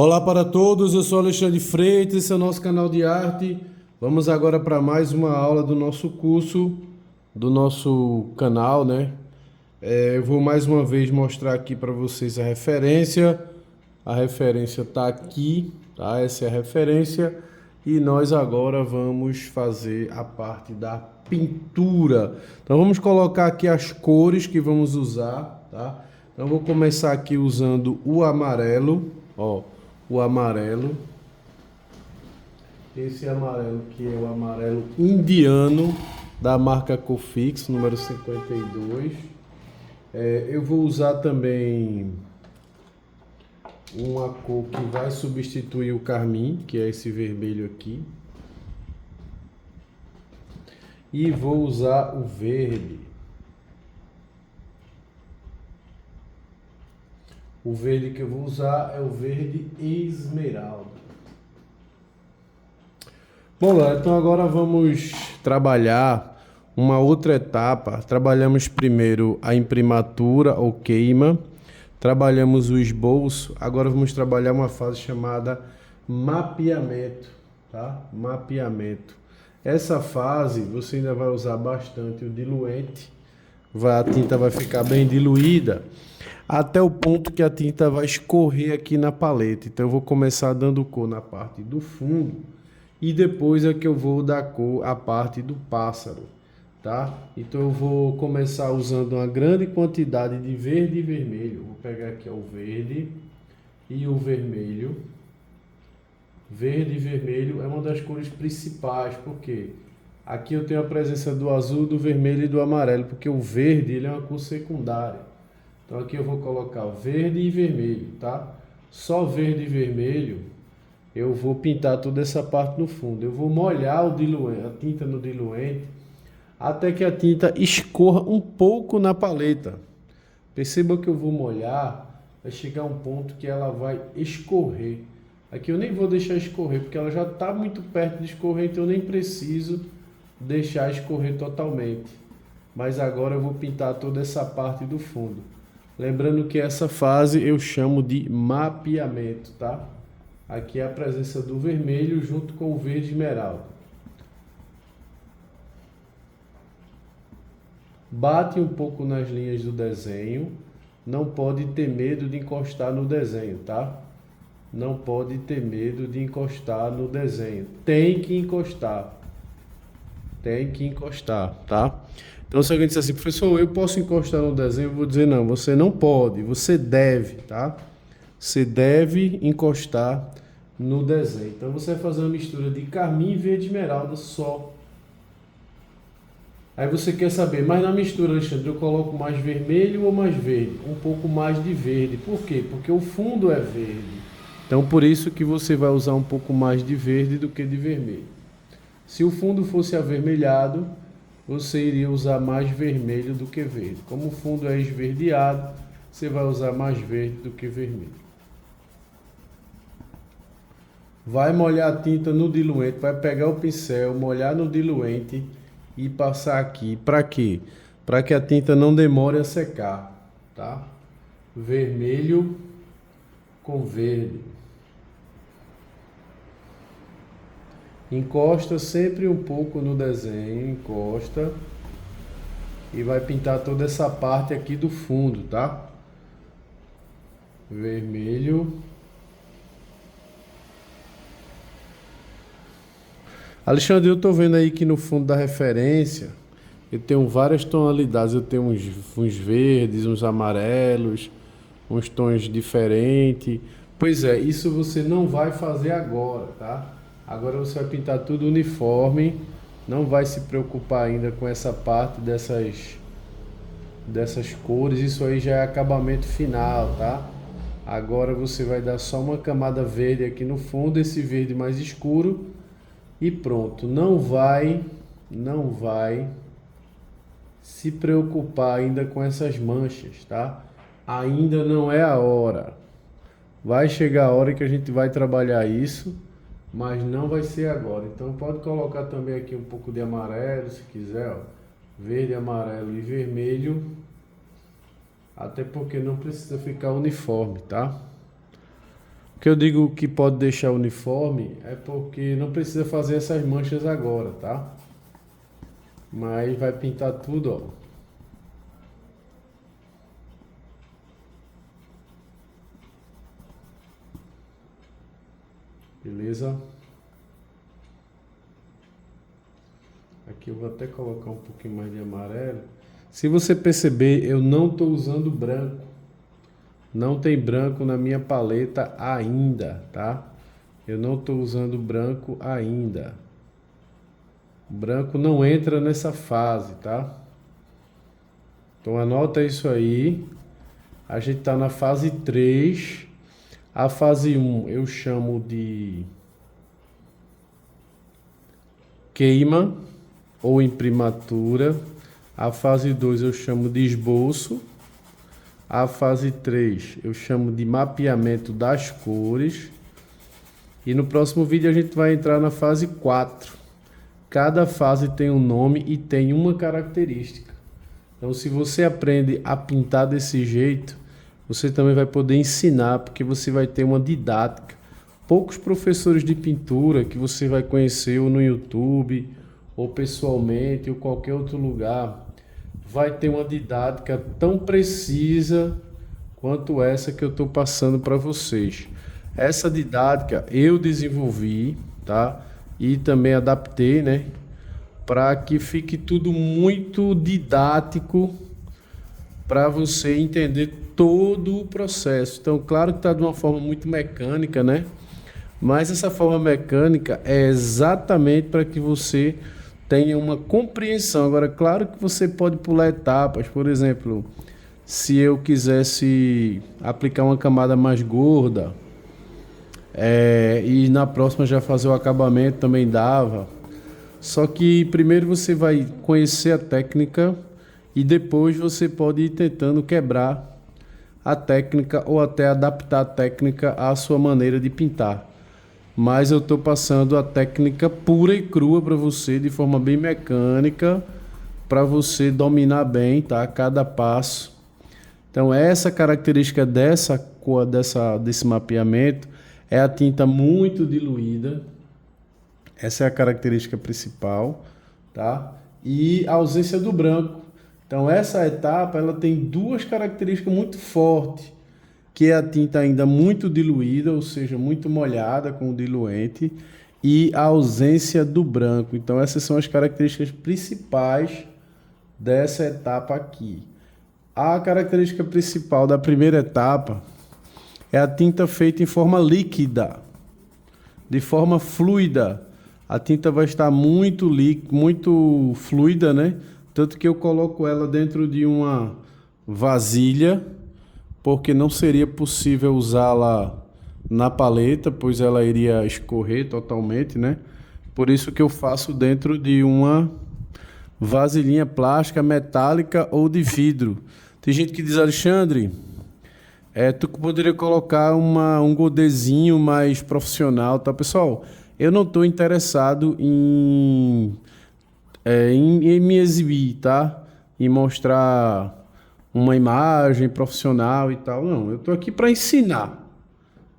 Olá para todos, eu sou Alexandre Freitas, esse é o nosso canal de arte. Vamos agora para mais uma aula do nosso curso, do nosso canal, né? Eu vou mais uma vez mostrar aqui para vocês a referência. A referência está aqui, tá? Essa é a referência. E nós agora vamos fazer a parte da pintura. Então vamos colocar aqui as cores que vamos usar, tá? Então eu vou começar aqui usando o amarelo, ó. O amarelo, esse amarelo que é o amarelo indiano da marca Cofix, número 52. Eu vou usar também uma cor que vai substituir o carmim, que é esse vermelho aqui. E vou usar o verde. O verde que eu vou usar é o verde esmeralda. Bom, galera, então agora vamos trabalhar uma outra etapa. Trabalhamos primeiro a imprimatura ou queima, trabalhamos o esboço, agora vamos trabalhar uma fase chamada mapeamento, tá? Mapeamento. Essa fase você ainda vai usar bastante o diluente, a tinta vai ficar bem diluída, até o ponto que a tinta vai escorrer aqui na paleta. Então eu vou começar dando cor na parte do fundo e depois é que eu vou dar cor à parte do pássaro, tá? Então eu vou começar usando uma grande quantidade de verde e vermelho. Vou pegar aqui o verde e o vermelho. Verde e vermelho é uma das cores principais, porque aqui eu tenho a presença do azul, do vermelho e do amarelo, porque o verde ele é uma cor secundária. Então aqui eu vou colocar o verde e vermelho, tá? Só verde e vermelho eu vou pintar toda essa parte no fundo. Eu vou molhar o diluente, a tinta no diluente, até que a tinta escorra um pouco na paleta. Perceba que eu vou molhar, vai chegar um ponto que ela vai escorrer. Aqui eu nem vou deixar escorrer, porque ela já está muito perto de escorrer, então eu nem preciso deixar escorrer totalmente. Mas agora eu vou pintar toda essa parte do fundo. Lembrando que essa fase eu chamo de mapeamento, tá? Aqui é a presença do vermelho junto com o verde esmeralda. Bate um pouco nas linhas do desenho. Não pode ter medo de encostar no desenho, tá? Não pode ter medo de encostar no desenho. Tem que encostar. Tem que encostar, tá? Então se alguém disser assim, professor, eu posso encostar no desenho? Eu vou dizer, não, você não pode, você deve, tá? Você deve encostar no desenho. Então você vai fazer uma mistura de carmim e verde esmeralda só. Aí você quer saber, mas na mistura, Alexandre, eu coloco mais vermelho ou mais verde? Um pouco mais de verde. Por quê? Porque o fundo é verde. Então por isso que você vai usar um pouco mais de verde do que de vermelho. Se o fundo fosse avermelhado, você iria usar mais vermelho do que verde. Como o fundo é esverdeado, você vai usar mais verde do que vermelho. Vai molhar a tinta no diluente, vai pegar o pincel, molhar no diluente e passar aqui. Para quê? Para que a tinta não demore a secar, tá? Vermelho com verde. Encosta sempre um pouco no desenho, encosta. E vai pintar toda essa parte aqui do fundo, tá? Vermelho. Alexandre, eu tô vendo aí que no fundo da referência eu tenho várias tonalidades. Eu tenho uns verdes, uns amarelos, uns tons diferentes. Pois é, isso você não vai fazer agora, tá? Agora você vai pintar tudo uniforme. Não vai se preocupar ainda com essa parte dessas cores. Isso aí já é acabamento final, tá? Agora você vai dar só uma camada verde aqui no fundo, esse verde mais escuro. E pronto, não vai se preocupar ainda com essas manchas, tá? Ainda não é a hora. Vai chegar a hora que a gente vai trabalhar isso, mas não vai ser agora. Então pode colocar também aqui um pouco de amarelo, se quiser, ó. Verde, amarelo e vermelho. Até porque não precisa ficar uniforme, tá? O que eu digo que pode deixar uniforme é porque não precisa fazer essas manchas agora, tá? Mas vai pintar tudo, ó. Beleza? Aqui eu vou até colocar um pouquinho mais de amarelo. Se você perceber, eu não estou usando branco. Não tem branco na minha paleta ainda, tá? Eu não estou usando branco ainda. O branco não entra nessa fase, tá? Então anota isso aí. A gente está na fase 3. A fase 1 eu chamo de queima ou imprimatura. A fase 2 eu chamo de esboço. A fase 3 eu chamo de mapeamento das cores. E no próximo vídeo a gente vai entrar na fase 4. Cada fase tem um nome e tem uma característica. Então, se você aprende a pintar desse jeito, você também vai poder ensinar, porque você vai ter uma didática. Poucos professores de pintura que você vai conhecer ou no YouTube, ou pessoalmente, ou qualquer outro lugar, vai ter uma didática tão precisa quanto essa que eu estou passando para vocês. Essa didática eu desenvolvi, tá? E também adaptei, né? Para que fique tudo muito didático para você entender todo o processo. Então, claro que está de uma forma muito mecânica, né? Mas essa forma mecânica é exatamente para que você tenha uma compreensão. Agora, claro que você pode pular etapas. Por exemplo, se eu quisesse aplicar uma camada mais gorda, e na próxima já fazer o acabamento também dava. Só que primeiro você vai conhecer a técnica e depois você pode ir tentando quebrar a técnica ou até adaptar a técnica à sua maneira de pintar. Mas eu estou passando a técnica pura e crua para você de forma bem mecânica, para você dominar bem, tá? Cada passo. Então essa característica dessa cor, desse mapeamento é a tinta muito diluída. Essa é a característica principal, tá? E a ausência do branco. Então essa etapa ela tem duas características muito fortes, que é a tinta ainda muito diluída, ou seja, muito molhada com o diluente, e a ausência do branco. Então essas são as características principais dessa etapa aqui. A característica principal da primeira etapa é a tinta feita em forma líquida, de forma fluida. A tinta vai estar muito fluida, né? Tanto que eu coloco ela dentro de uma vasilha, porque não seria possível usá-la na paleta, pois ela iria escorrer totalmente, né? Por isso que eu faço dentro de uma vasilhinha plástica, metálica ou de vidro. Tem gente que diz, Alexandre, tu poderia colocar um godezinho mais profissional, tá, pessoal? Eu não estou interessado em me exibir, tá? Em mostrar uma imagem profissional e tal. Não, eu estou aqui para ensinar,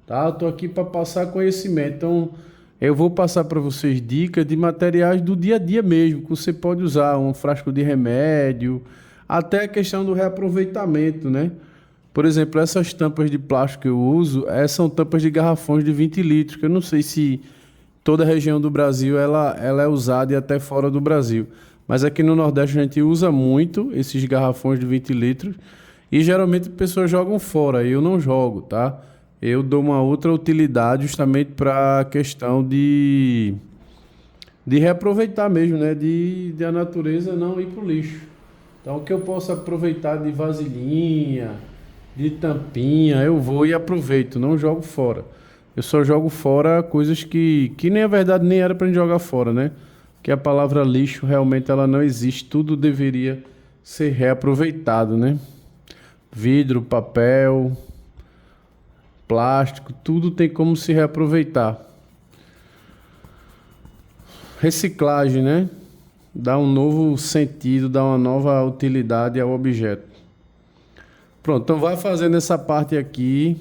tá? Eu estou aqui para passar conhecimento. Então, eu vou passar para vocês dicas de materiais do dia a dia mesmo, que você pode usar, um frasco de remédio, até a questão do reaproveitamento, né? Por exemplo, essas tampas de plástico que eu uso, são tampas de garrafões de 20 litros, que eu não sei se toda a região do Brasil ela é usada e até fora do Brasil. Mas aqui no Nordeste a gente usa muito esses garrafões de 20 litros e geralmente as pessoas jogam fora, eu não jogo, tá? Eu dou uma outra utilidade justamente para a questão de reaproveitar mesmo, né? De a natureza não ir para o lixo. Então o que eu posso aproveitar de vasilhinha, de tampinha, eu vou e aproveito, não jogo fora. Eu só jogo fora coisas que nem a verdade nem era pra gente jogar fora, né? Que a palavra lixo realmente ela não existe, tudo deveria ser reaproveitado, né? Vidro, papel, plástico, tudo tem como se reaproveitar. Reciclagem, né? Dá um novo sentido, dá uma nova utilidade ao objeto. Pronto, então vai fazendo essa parte aqui.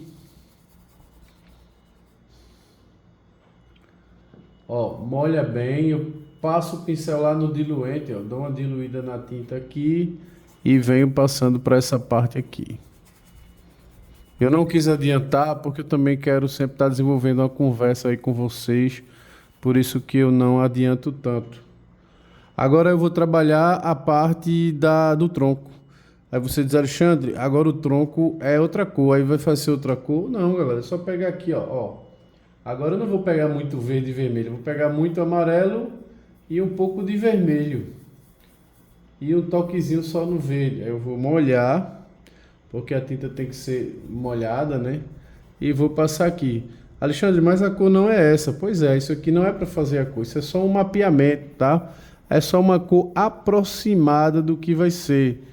Ó, molha bem, eu passo o pincel lá no diluente, ó, dou uma diluída na tinta aqui e venho passando para essa parte aqui. Eu não quis adiantar porque eu também quero sempre estar desenvolvendo uma conversa aí com vocês, por isso que eu não adianto tanto. Agora eu vou trabalhar a parte do tronco. Aí você diz, Alexandre, agora o tronco é outra cor, aí vai fazer outra cor? Não, galera, é só pegar aqui, ó. Agora eu não vou pegar muito verde e vermelho, eu vou pegar muito amarelo e um pouco de vermelho. E um toquezinho só no verde. Aí eu vou molhar, porque a tinta tem que ser molhada, né? E vou passar aqui. Alexandre, mas a cor não é essa. Pois é, isso aqui não é para fazer a cor, isso é só um mapeamento, tá? É só uma cor aproximada do que vai ser.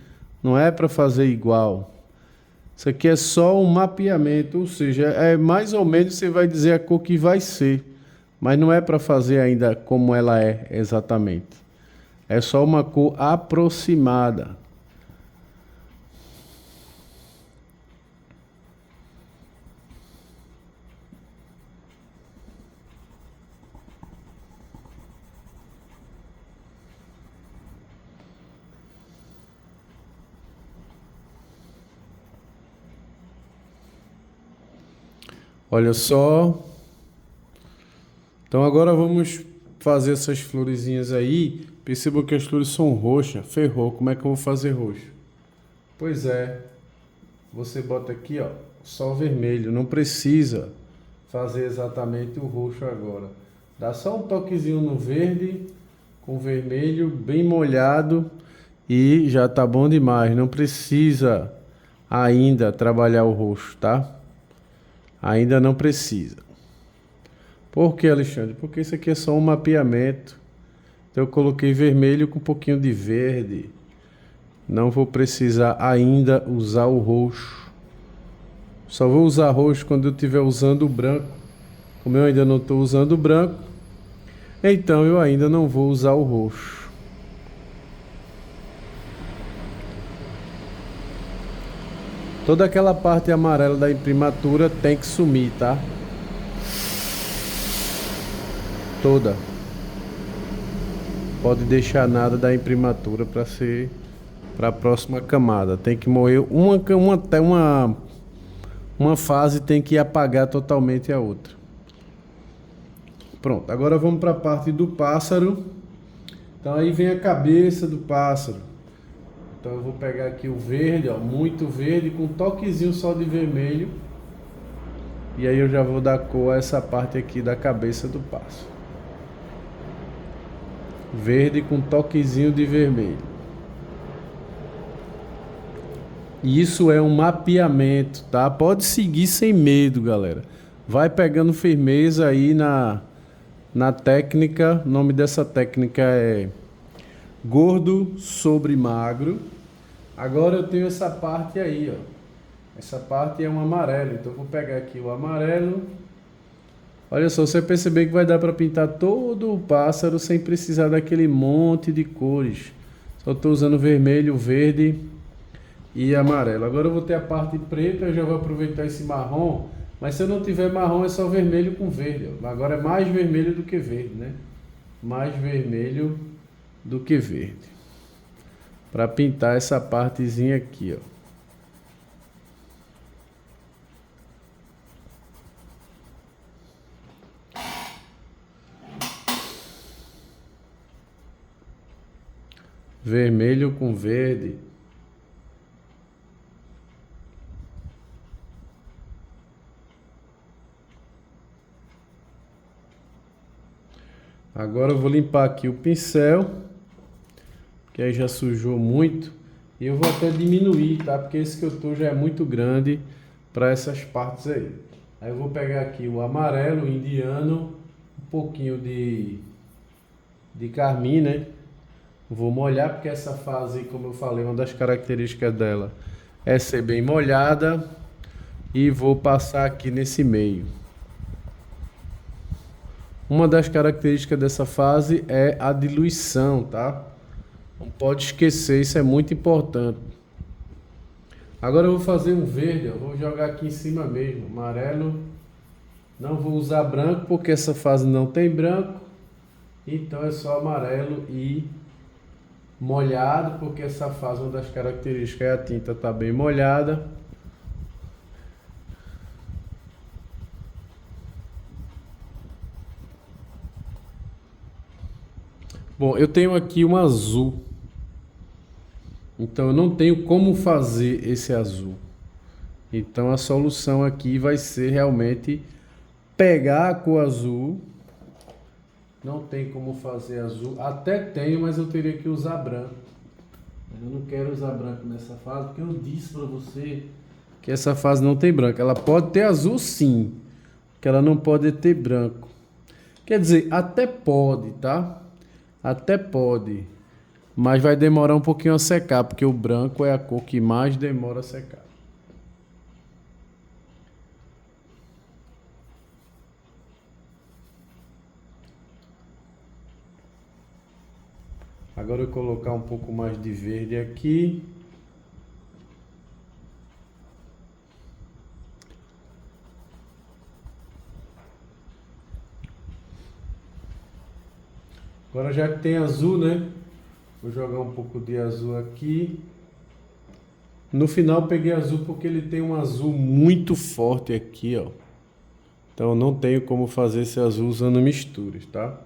Não é para fazer igual. Isso aqui é só um mapeamento, ou seja, é mais ou menos você vai dizer a cor que vai ser, mas não é para fazer ainda como ela é exatamente. É só uma cor aproximada. Olha só. Então agora vamos fazer essas florezinhas aí. Percebam que as flores são roxas. Ferrou. Como é que eu vou fazer roxo? Pois é. Você bota aqui, ó, só o vermelho. Não precisa fazer exatamente o roxo agora. Dá só um toquezinho no verde com vermelho bem molhado e já tá bom demais. Não precisa ainda trabalhar o roxo, tá? Ainda não precisa. Por que, Alexandre? Porque isso aqui é só um mapeamento. Então eu coloquei vermelho com um pouquinho de verde. Não vou precisar ainda usar o roxo. Só vou usar roxo quando eu estiver usando o branco. Como eu ainda não estou usando o branco, então eu ainda não vou usar o roxo. Toda aquela parte amarela da imprimatura tem que sumir, tá? Toda. Pode deixar nada da imprimatura para ser para a próxima camada. Tem que morrer uma fase, tem que apagar totalmente a outra. Pronto, agora vamos para a parte do pássaro. Então aí vem a cabeça do pássaro. Então eu vou pegar aqui o verde, ó, muito verde, com um toquezinho só de vermelho. E aí eu já vou dar cor a essa parte aqui da cabeça do pássaro. Verde com um toquezinho de vermelho. Isso é um mapeamento, tá? Pode seguir sem medo, galera. Vai pegando firmeza aí na técnica. O nome dessa técnica é gordo sobre magro. Agora eu tenho essa parte aí, ó. Essa parte é um amarelo, então eu vou pegar aqui o amarelo. Olha só, você perceber que vai dar para pintar todo o pássaro sem precisar daquele monte de cores. Só estou usando vermelho, verde e amarelo. Agora eu vou ter a parte preta, eu já vou aproveitar esse marrom. Mas se eu não tiver marrom, é só vermelho com verde. Ó. Agora é mais vermelho do que verde, né? Mais vermelho do que verde. Para pintar essa partezinha aqui, ó. Vermelho com verde. Agora eu vou limpar aqui o pincel, que aí já sujou muito. E eu vou até diminuir, tá? Porque esse que eu tô já é muito grande para essas partes aí. Aí eu vou pegar aqui o amarelo, o indiano, um pouquinho de carmim, né? Vou molhar porque essa fase, como eu falei, uma das características dela é ser bem molhada. E vou passar aqui nesse meio. Uma das características dessa fase é a diluição, tá? Não pode esquecer, isso é muito importante. Agora eu vou fazer um verde, eu vou jogar aqui em cima mesmo, amarelo. Não vou usar branco porque essa fase não tem branco. Então é só amarelo e molhado, porque essa fase, uma das características é a tinta tá bem molhada. Bom, eu tenho aqui um azul, então eu não tenho como fazer esse azul. Então a solução aqui vai ser realmente pegar a cor azul. Não tem como fazer azul, até tenho, mas eu teria que usar branco. Eu não quero usar branco nessa fase, porque eu disse para você que essa fase não tem branco. Ela pode ter azul sim, que ela não pode ter branco. Quer dizer, até pode, tá? Até pode, mas vai demorar um pouquinho a secar, porque o branco é a cor que mais demora a secar. Agora eu vou colocar um pouco mais de verde aqui. Agora já que tem azul, né? Vou jogar um pouco de azul aqui. No final peguei azul porque ele tem um azul muito forte aqui, ó. Então não tenho como fazer esse azul usando misturas, tá?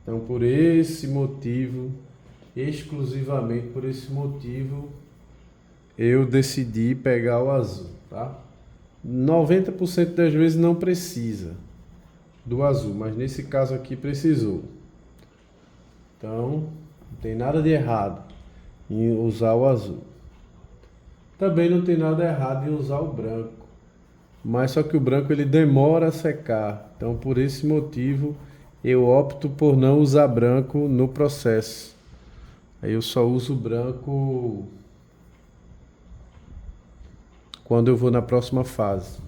Então por esse motivo, exclusivamente por esse motivo, eu decidi pegar o azul, tá? 90% das vezes não precisa do azul, mas nesse caso aqui precisou. Então, não tem nada de errado em usar o azul. Também não tem nada errado em usar o branco. Mas só que o branco ele demora a secar. Então, por esse motivo, eu opto por não usar branco no processo. Aí eu só uso branco quando eu vou na próxima fase.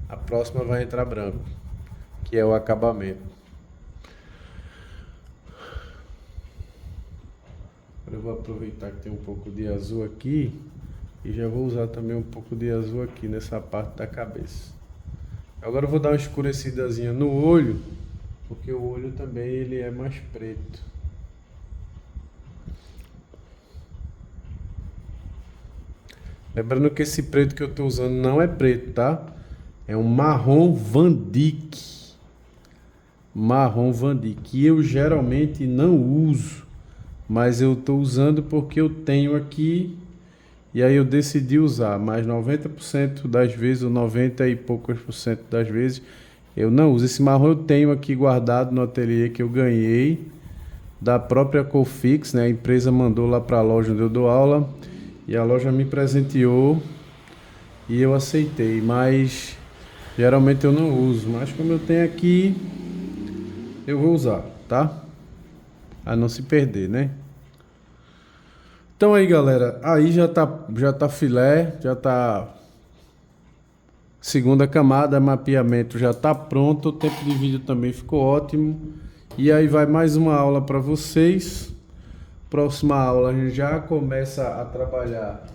A próxima vai entrar branco, que é o acabamento. Agora eu vou aproveitar que tem um pouco de azul aqui e já vou usar também um pouco de azul aqui nessa parte da cabeça. Agora eu vou dar uma escurecidazinha no olho, porque o olho também ele é mais preto. Lembrando que esse preto que eu estou usando não é preto, tá? É um marrom Van Dyck. Marrom Van Dyck. E eu geralmente não uso, mas eu estou usando porque eu tenho aqui e aí eu decidi usar. Mas 90% das vezes, ou 90 e poucos por cento das vezes, eu não uso. Esse marrom eu tenho aqui guardado no ateliê que eu ganhei da própria Cofix, né? A empresa mandou lá para a loja onde eu dou aula e a loja me presenteou e eu aceitei, mas geralmente eu não uso. Mas como eu tenho aqui, eu vou usar, tá? A não se perder, né? Então aí, galera, aí já tá filé, já tá segunda camada, mapeamento já tá pronto, o tempo de vídeo também ficou ótimo. E aí vai mais uma aula para vocês. Próxima aula a gente já começa a trabalhar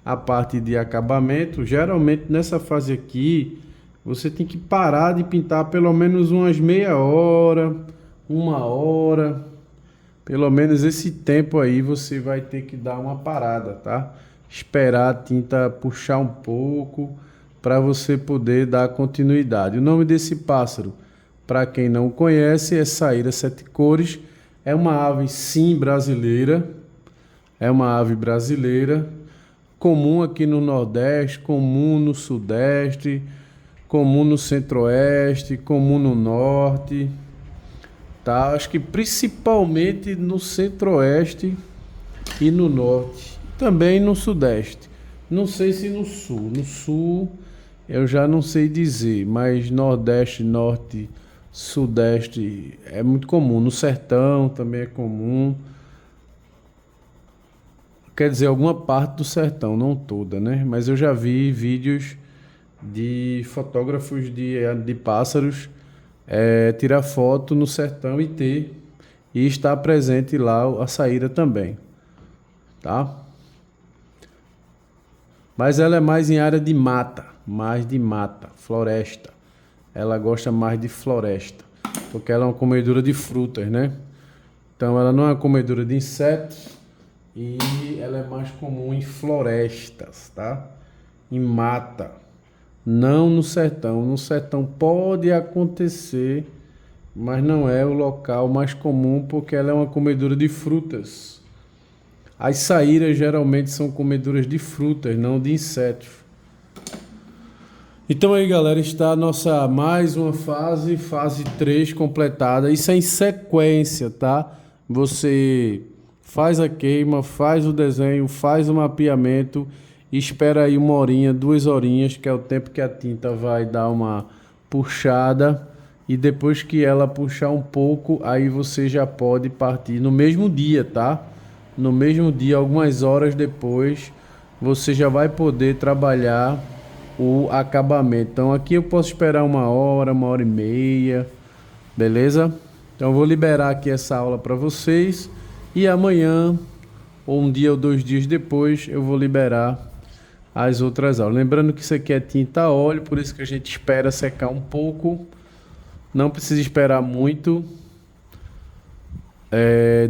a parte de acabamento. Geralmente nessa fase aqui, você tem que parar de pintar pelo menos umas meia hora, uma hora. Pelo menos esse tempo aí você vai ter que dar uma parada, tá? Esperar a tinta puxar um pouco para você poder dar continuidade. O nome desse pássaro, para quem não conhece, é Saíra Sete Cores. É uma ave sim brasileira. É uma ave brasileira, comum aqui no Nordeste, comum no Sudeste, comum no Centro-Oeste, comum no Norte. Tá? Acho que principalmente no Centro-Oeste e no Norte, também no Sudeste. Não sei se no Sul. No Sul eu já não sei dizer, mas Nordeste, Norte, Sudeste é muito comum. No Sertão também é comum. Quer dizer, alguma parte do sertão, não toda, né? Mas eu já vi vídeos de fotógrafos de pássaros tirar foto no sertão e estar presente lá a saída também, tá? Mas ela é mais em área de mata, floresta. Ela gosta mais de floresta, porque ela é uma comedora de frutas, né? Então ela não é uma comedora de insetos e ela é mais comum em florestas, tá? Em mata, não no sertão. No sertão pode acontecer, mas não é o local mais comum porque ela é uma comedora de frutas. As saíras geralmente são comedoras de frutas, não de insetos. Então aí, galera, está a nossa mais uma fase 3 completada. Isso é em sequência, tá? Você faz a queima, faz o desenho, faz o mapeamento, e espera aí 1 horinha, 2 horinhas, que é o tempo que a tinta vai dar uma puxada. E depois que ela puxar um pouco, aí você já pode partir no mesmo dia, tá? No mesmo dia, algumas horas depois, você já vai poder trabalhar o acabamento. Então aqui eu posso esperar 1 hora, 1 hora e meia, beleza? Então eu vou liberar aqui essa aula para vocês e amanhã, ou um dia ou 2 dias depois, eu vou liberar as outras aulas. Lembrando que isso aqui é tinta a óleo, por isso que a gente espera secar um pouco. Não precisa esperar muito.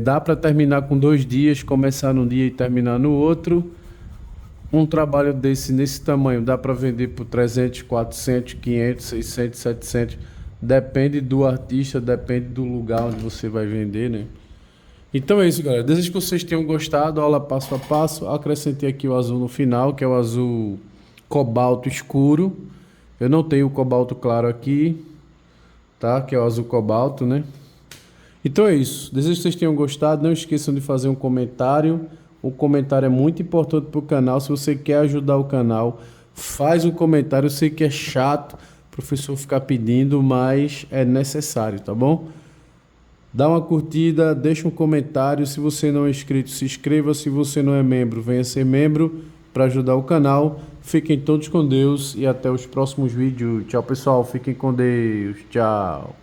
Dá para terminar com 2 dias, começar num dia e terminar no outro. Um trabalho nesse tamanho dá para vender por 300, 400, 500, 600, 700. Depende do artista, depende do lugar onde você vai vender, né? Então é isso, galera. Desejo que vocês tenham gostado. Aula passo a passo. Acrescentei aqui o azul no final, que é o azul cobalto escuro. Eu não tenho o cobalto claro aqui, tá? Que é o azul cobalto, né? Então é isso. Desejo que vocês tenham gostado. Não esqueçam de fazer um comentário. O comentário é muito importante para o canal. Se você quer ajudar o canal, faz um comentário. Eu sei que é chato o professor ficar pedindo, mas é necessário, tá bom? Dá uma curtida, deixa um comentário. Se você não é inscrito, se inscreva. Se você não é membro, venha ser membro para ajudar o canal. Fiquem todos com Deus e até os próximos vídeos. Tchau, pessoal. Fiquem com Deus. Tchau.